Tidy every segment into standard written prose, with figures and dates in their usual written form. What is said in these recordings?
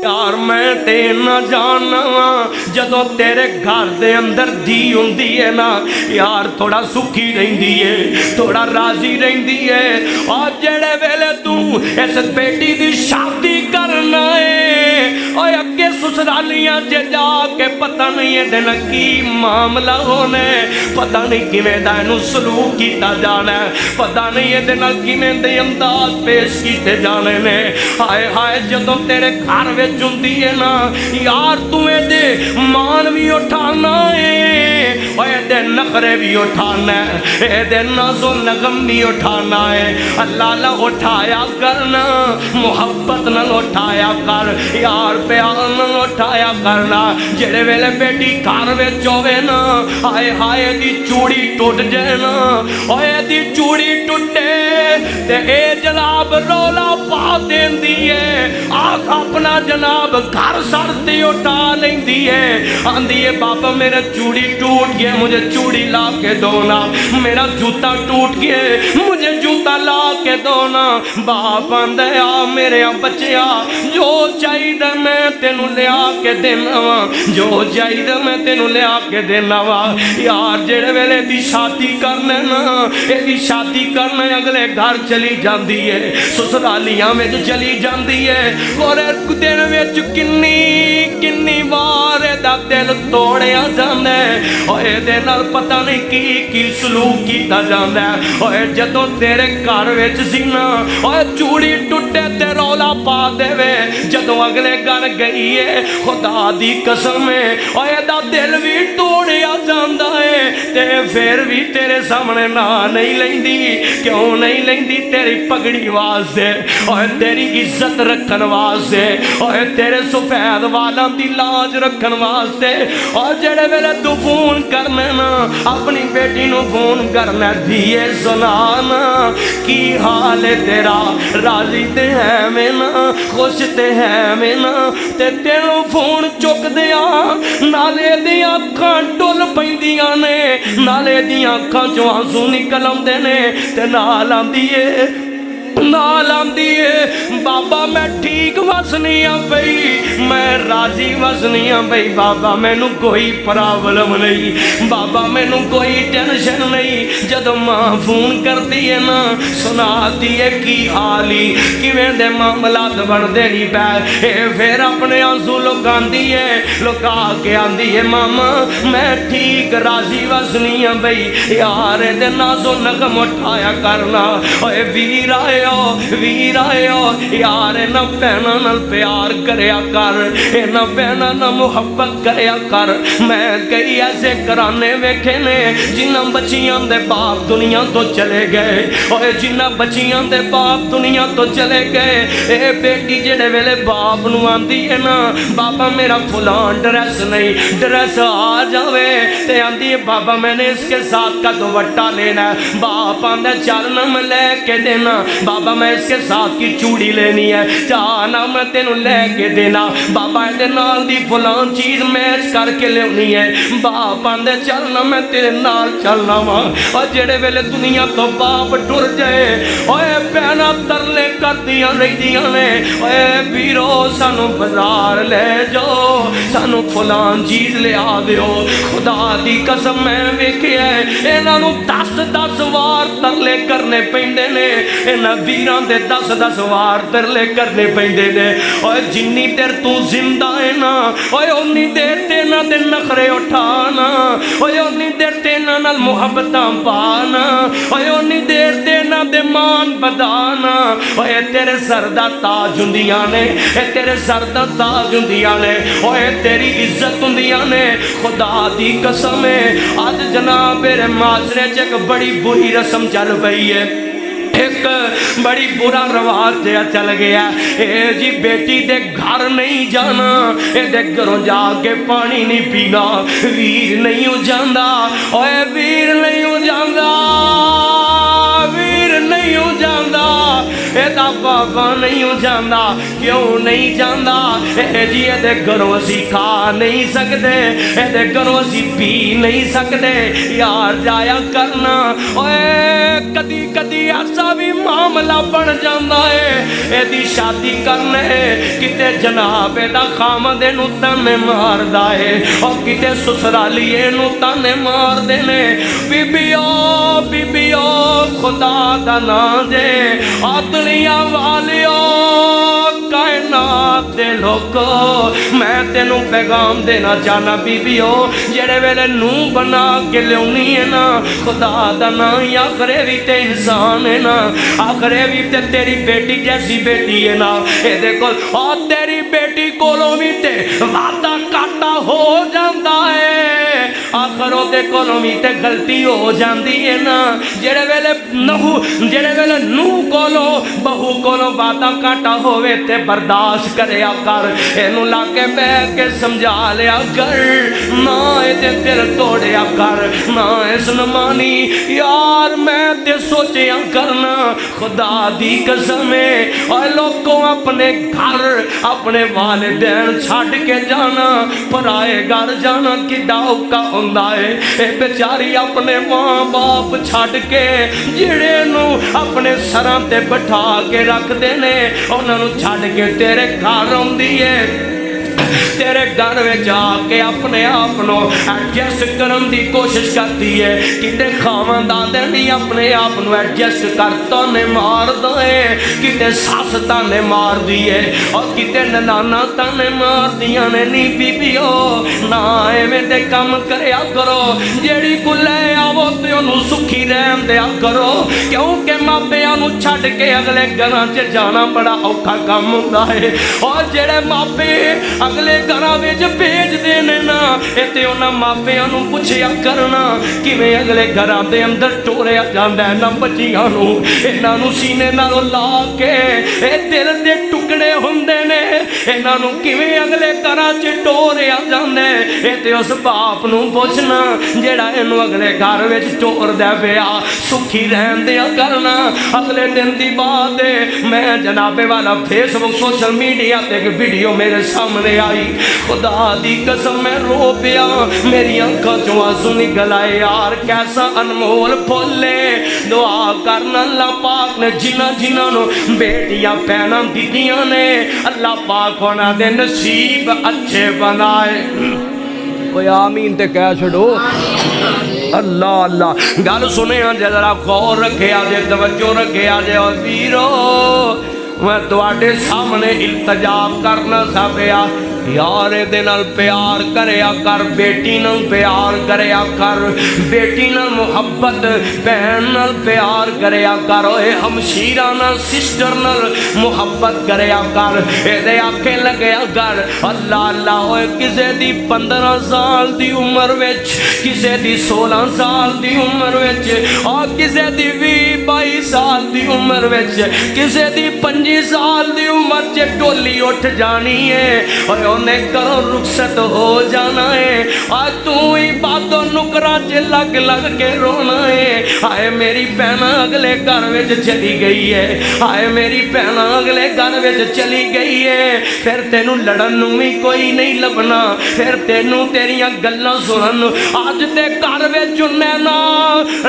यार मैं ते ना जाना जदों तेरे घर दे अंदर धी हुंदी है ना यार थोड़ा सुखी रहिंदी है, थोड़ा राजी रहिंदी है। और जेड़े वेले तू इस बेटी दी शादी करना है और अगे ससुरालियां च जाके पता नहीं ये दिन की मामला होने, पता नहीं किवें दा इहनूं सलूक कीता जाना, पता नहीं ये दिन किवें दे अंदाज पेश कीते जाने ने। हाय हाय जदों तेरे घर विच जुंदी है ना यार तू दे मान भी उठाना है और दे नखरे भी उठाना है, दे नाज़ो नगम भी उठाना है। अल्लाह ला उठाया करना, मुहब्बत न उठाया कर यार, प्यार न उठाया करना। जेड़े वेले बेटी घर विच होवे ना हाय हाय दी चूड़ी टुट जाए ना, ओए दी चूड़ी टुटे ते ए जनाब रौला पा देंदी है। आख अपना जनाब घर सरते उठा लेंदी है, आंदी है बाबा मेरा चूड़ी टूट गया मुझे चूड़ी ला के दो ना, मेरा जूता टूट गया मुझे जूता ला के दो ना। बाप आंदा आ मेरे बच्चिया जो चाहिए मैं तेनू लिया के देना वा, जो चाहिए मैं तेनू लिया के देना वा। यार जेड़े वेले दी शादी करने ना एदी शादी करने अगले घर चली जाती है, ससुरालियां में चली जाती है और दिन विच किन्नी किन्नी वार दा दिल तोड़िया जांदा है और इहदे नाल पता नहीं की सलूक कीता जांदा है। और जदों तेरे घर विच सी ना और चूड़ी टुटे ते रौला पा देवे, जदों अगले घर गई है खुदा दी कसम है और इहदा दिल भी तोड़िया जांदा है ते फिर भी तेरे सामने ना नहीं लैंदी। क्यों नहीं लैंदी? तेरी पगड़ी वास्ते और तेरी इज्जत रखन वास्ते और तेरे सफेद वालों की लाज रखन वास्ते। और जेड़े वेले तू फोन करना ना अपनी बेटी नू फोन करना, धीए सुनाना की हाल है तेरा, राजी ते है मैं ना, खुश ते है मैं ना, ते तेनू फोन चुक दिया नाले दी अखां डुल पैंदियां ने, नाले दी अखां चों आंसू निकल आउंदे ने ते नाल आंदी है नाल आंदी है बाबा मैं ठीक वसनी हाँ बई, मैं राजी वसनी हाँ बई बाबा, मैनू कोई प्रॉब्लम नहीं बाबा, मैनू कोई टेंशन नहीं। जदों माँ फोन करती है ना सुनाती है की हाली किवें दे मामलात बनदे नहीं पै, फिर अपने आंसू लुकांदी है, लुका के आंदी है मामा मैं ठीक राजी वसनी हाँ बई। यार दे नाज़ो नगम उठाया करना ओए वीर आयो वीर आयो यार, इन्हां भैणां नाल प्यार करया कर, इन्हां भैणां नाल मुहब्बत करया कर। मैं कई ऐसे घराने वेखे ने जिन्हां बच्चियां दे बाप दुनिया तो चले गए और जिन्हां बच्चियां दे बाप दुनिया तो चले गए, ए बेटी जेड़े वेले बाप नूं आंदी है ना बाबा मेरा फलान ड्रेस नहीं, ड्रेस आ जावे ते आंदी है बाबा मैंने इसके साथ का दुपट्टा लेना है, बाप आंदा चल ना मैं लेके देना, बाबा मैं इसके साथ की चूड़ी लेनी है चाहना मैं तेनू लेके देना, बाबा इहदे नाल दी फलान चीज मैच करके लेनी है, बाप आंदे चलना मैं तेरे नाल चलना वा। और जेड़े वेले दुनिया तो बाप टुर जाए ओए भैणां तरले करदियां रहिंदियां ने, ओए वीरो सानू बाजार ले जाओ सानू फलान चीज लिया दिओ। खुदा दी कसम मैं वेखिया इन्हां नू 10-10 वार तरले करने पैंदे ने, इन्हां वीरां दे 10-10 वार तरले करने पैंदे ने। और जिन्नी देर तू जिंदा है ना ओए उन्नी देर ते इन्हां दे नखरे उठाना, ओए उन्नी देर ते इन्हां नाल मुहब्बतां पाना, ओए उन्नी देर ते इन्हां दे मान बधाना। ओए तेरे सर दा ताज हुंदियां ने, तेरे सर दा ताज हुंदियां ने, ओए तेरी इज्जत हुंदियां ने। खुदा दी कसम है अज जनाब मेरे माजरे च एक बड़ी बुरी रस्म चल पई है, एक बड़ी बुरा रवाज चल गया ए जी बेटी दे घर नहीं जाना, ए घरों जाके पानी नहीं पीना, वीर नहीं हो जाता ओए वीर नहीं हो जाता वीर नहीं हो जाता, ए दा बाबा नहीं जाता, क्यों नहीं जाता? जी ये घरों असी खा नहीं सकते, ये घरों असी पी नहीं सकते। यार जाया करना ओए, कदी कदी ऐसा भी मामला बन जाता है, यदि शादी करने किते जनाब दा खामद नूं ताने मारदा है, और किते ससुरालीए नूं ताने मारदे ने। बीबियो बीबियो खुदा दा नाम दे, आदलियां वालियो कायनात दे लोको, मैं तेनों पैगाम देना चाहना बीबियो, जेड़े वेले नूं बना के लियानी है ना, खुदा दा नाम आखरे भी ते इंसान है ना, आखरे भी ते तेरी बेटी जैसी बेटी है ना, ये कोल और तेरी बेटी कोलों भी ते वादा काटा हो जाता है, आखर ओदे कोलों भी ते गलती हो जाती है ना। जेड़े वेले नूं कोलों बहू कोलों वादा काटा होवे ते बर्दाश्त करया कर, इनू लाके बह के समझा लिया कर, ना ये दिल तोड़िया कर, ना इसने मानी। यार मैं ते सोचिया करना खुदा दी कसम है, और लोगों अपने घर अपने वालिदैन छड़ के जाना, पराए घर जाना किड्डा औखा हुंदा है। ए बेचारी अपने मां बाप छड़ के जिहड़े नूं अपने सरां ते बिठा के रखदे ने, उन्हां नूं छड़ के तेरे घर आउंदी है, तेरे घर में आके अपने आप को एडजस्ट करने की कोशिश करती है, किते खावन दादे नहीं अपने आप को एडजस्ट कर ताने मार दे, किते सस ताने मार दी है, और किते ननाना ताने मार दिया ने। नी बीबियो ना एवें दे काम करया करो, जेड़ी को ले आवो ते ओनू सुखी रहन दिया करो, क्योंकि मापियां नू छड्ड के अगले घरां च जाना बड़ा औखा काम हुंदा है। और जेड़े मापे अगले घरां विच भेजदे ने ना, इत्ते उन्हां मापियां नूं पुछया करना किवें अगले घरां दे अंदर टोरिया जांदा है ना बच्चियां नूं, इन्हां नूं सीने नाल ला के ए दिल दे टुकड़े हुंदे ने, इन्हां नूं किवें अगले घरां च टोरिया जांदा है। इत्ते उस बाप नूं पुछना जेड़ा इहनूं अगले घर विच टोरदा पिया, सुखी रहन दिया करना। अगले दिन दी बात है, मैं जनाबे वाला फेसबुक सोशल मीडिया ते एक वीडियो मेरे सामने आई, खुदा दी कसम मैं रो पिया, मेरी आंखों चों आंसू निकल आए। यार कैसा अनमोल फुल है, दुआ करना अल्लाह पाक ने जिन्हां नूं बेटियां भैणां दित्तियां ने, अल्लाह पाक उन्हां दे नसीब अच्छे बनाए। ओए आमीन ते कह छड़ो। अल्लाह अल्लाह गल सुने जरा गौर रखे जे, तवज्जो रखे जे। और वीरो मैं तुहाडे सामने इल्तजा करना सा पिया, यार ये प्यार करया कर, बेटी नाल प्यार करया कर, बेटी नाल मुहब्बत, भैन नाल प्यार करया कर, ओए हमशीरा नाल सिस्टर नाल मुहब्बत करया कर, ये आखे लगया कर। अल्लाह अल्लाह ओए किसे दी 15 साल दी उम्र विच, किसे दी 16 साल दी उम्र विच, और किसे दी 20-22 साल दी उम्र विच, किसे दी 25 साल दी उम्र च डोली उठ जानी है, और उन्हें करो रुखसत हो जाना है। आज तू ही बातों नुकरा च लग लग के रोना है, हाय मेरी भैन अगले घर में चली गई है, हाय मेरी भैन अगले घर में चली गई है, फिर तेनू लड़न नू भी कोई नहीं लभना, फिर तेनू तेरिया गल्लां सुनन अज ते घर में चुने ना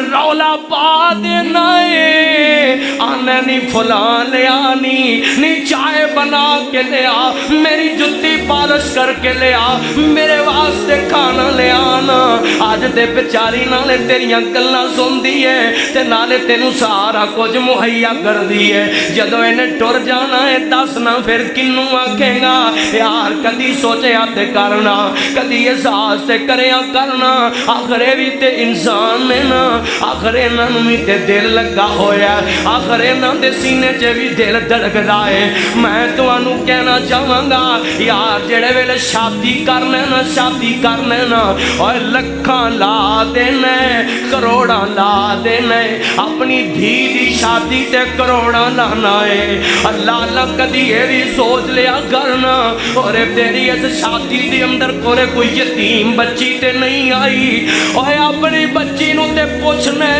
रौला पा देना है। आने नी फुला लिया नी चाय बना के लिया, मेरी जुत्ती पालिश करके लिया, मेरे वास्ते खाना ले आना। अज ते बेचारी नाले तेरिया गल्लां सुनदी है ते नाले तेनू सारा कुछ मुहैया कर दी है। जदों इन्हें टुर जाना है दसना फिर किनू आखेगा। यार कदी सोचा ते करना, कदी एहसास ते करया करना, आखरे भी ते इंसान ने ना, आखर इन्हों भी ते दिल लगा होया, आखर इन्हों के सीने च भी दिल धड़कदा है। मैं तुहानू कहना चाहांगा यार यार जेड़े वेले शादी करने ना शादी करने ना और लखा ला देने करोड़ा ला देने अपनी धी दी शादी ते करोड़ा लाना है। अल्लाह ला कदी ये भी सोच लिया करना और तेरी इस शादी दे अंदर कोई यतीम बच्ची ते नहीं आई और अपनी बच्ची नूं ते पुछने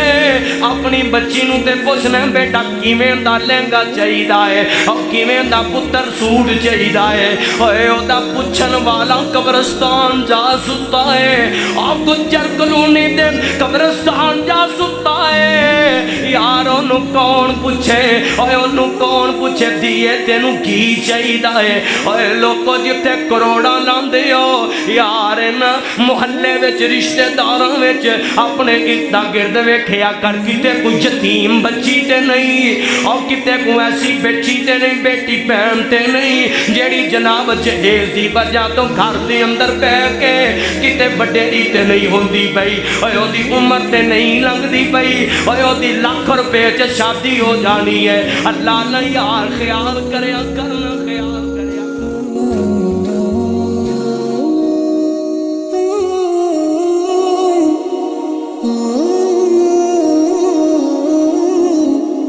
अपनी बच्ची नूं ते पुछने बेटा किवें दा लहंगा चाहिदा है और किवें दा पुत्तर सूट चाहिदा है ओए ओदा पुछन वाला कब्रिस्तान जा सुता है और गुज्जर कलोनी दे कब्रिस्तान जा सुता है यार ओनू कौन पूछे ओए ओनू कौन पूछे दिए तेनू की चाहिदा है ओए लोको जिथे करोड़ा लांदे हो यार ना मुहल्ले विच रिश्तेदारां विच अपने इर्दा गिर्द वेखिया कर किते कोई यतीम बच्ची ते नहीं और किते को ऐसी बेटी ते नहीं बेटी भैन ते नहीं जेड़ी जनाब जहेज दी वजह तो घर दे अंदर बह के किते वडेरी ते नहीं होंदी पई ओए ओदी उम्र ते नहीं लंघदी पई ओए ओदी लाख रुपए च शादी हो जानी है। अल्लाह ने यार ख्याल करया करना।